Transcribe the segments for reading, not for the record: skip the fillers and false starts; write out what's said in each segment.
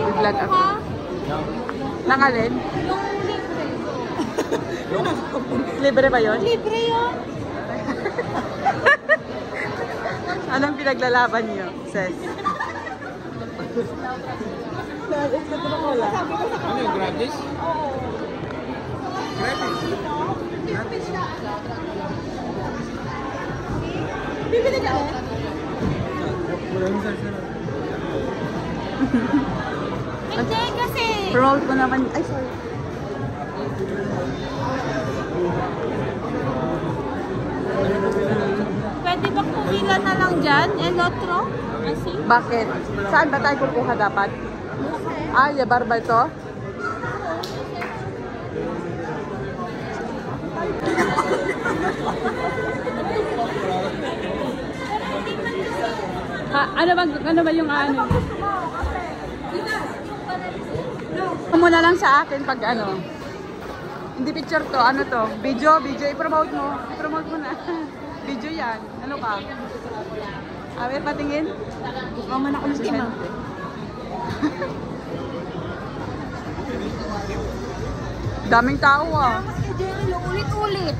Vlog ako. Nangalin? Yung Libre ba yun? libre yun. Anong pinaglalaban niyo, Ses? Ano yung gratis? Oo. Gratis. Bibili ka rin? Hindi kasi. Promote ko naman. Ay, sorry. Pwede ba pumila na lang dyan? Elotro? Kasi? Bakit? Saan ba tayo kukuha dapat? Ah, yabar ba ito? Ha, ano ba yung ano? Muna lang sa akin pag ano. Hindi picture to, ano to? Video, i-promote mo. I-promote mo na. Video yan. Ano ka? Awe, patingin? Maman ako ng ima. Daming tao ah. Ulit-ulit.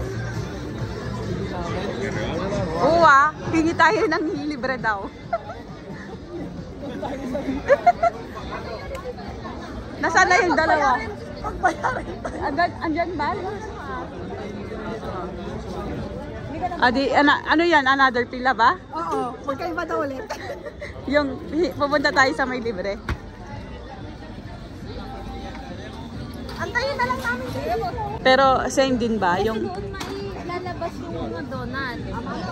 Oo ah, hingi tayo ng libre daw. Nasaan na yung dalawa? Andyan ba? Adi, ano yan? Another pila ba? Oo, magkaiba daw ulit. Yung pupunta tayo sa may libre. Antayin na lang namin siya. Pero same din ba? Kasi Yung, doon mailalabas yung mga donut.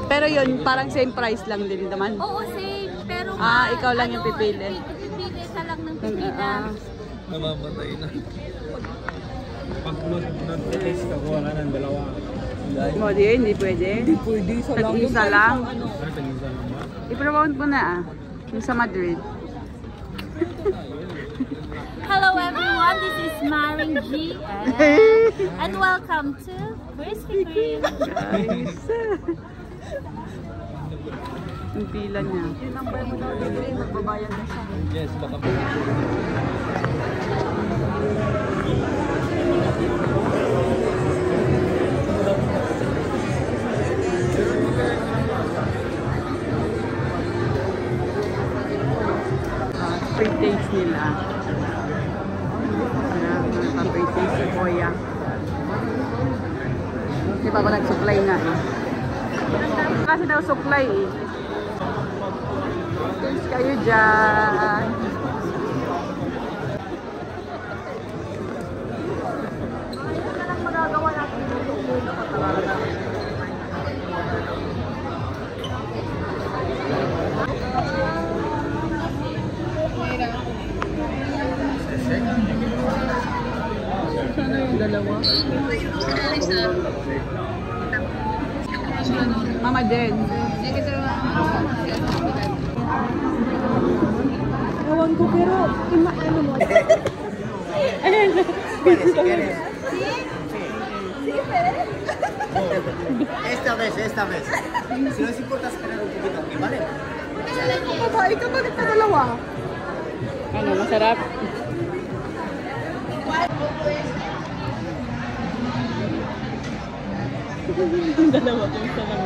pero yun, parang same price lang din naman. Oo, same. Pero Ikaw lang yung pipili. Pipili ka lang ng pipila. Namamatay na. Pag nag-taste ka, kuha ka ng dalawa. Hindi pwede. Hindi pwede, isa lang. Tag-isa lang. Tag-isa lang ba? I-promote mo na ah. Yung sa Madrid. Hello everyone, this is Maring G and welcome to Krispy Kreme. Guys. Yung pila niya. Yung number mo daw, magbabayad na siya. Yes, baka po. Free taste nila. Free taste si Kuya. Di ba ako nag-supply nga eh. Kasi daw supply eh. Taste kayo dyan. Magagawa natin ito. Sana yung dalawa. Mama Jen. Ewan ko pero ano mo. Ayan. Esta vez. Si no les importa esperar un poquito aquí, ¿vale? Babae ka, bakit ka dalawa? Ano, masarap? Dalawa ko isa lang.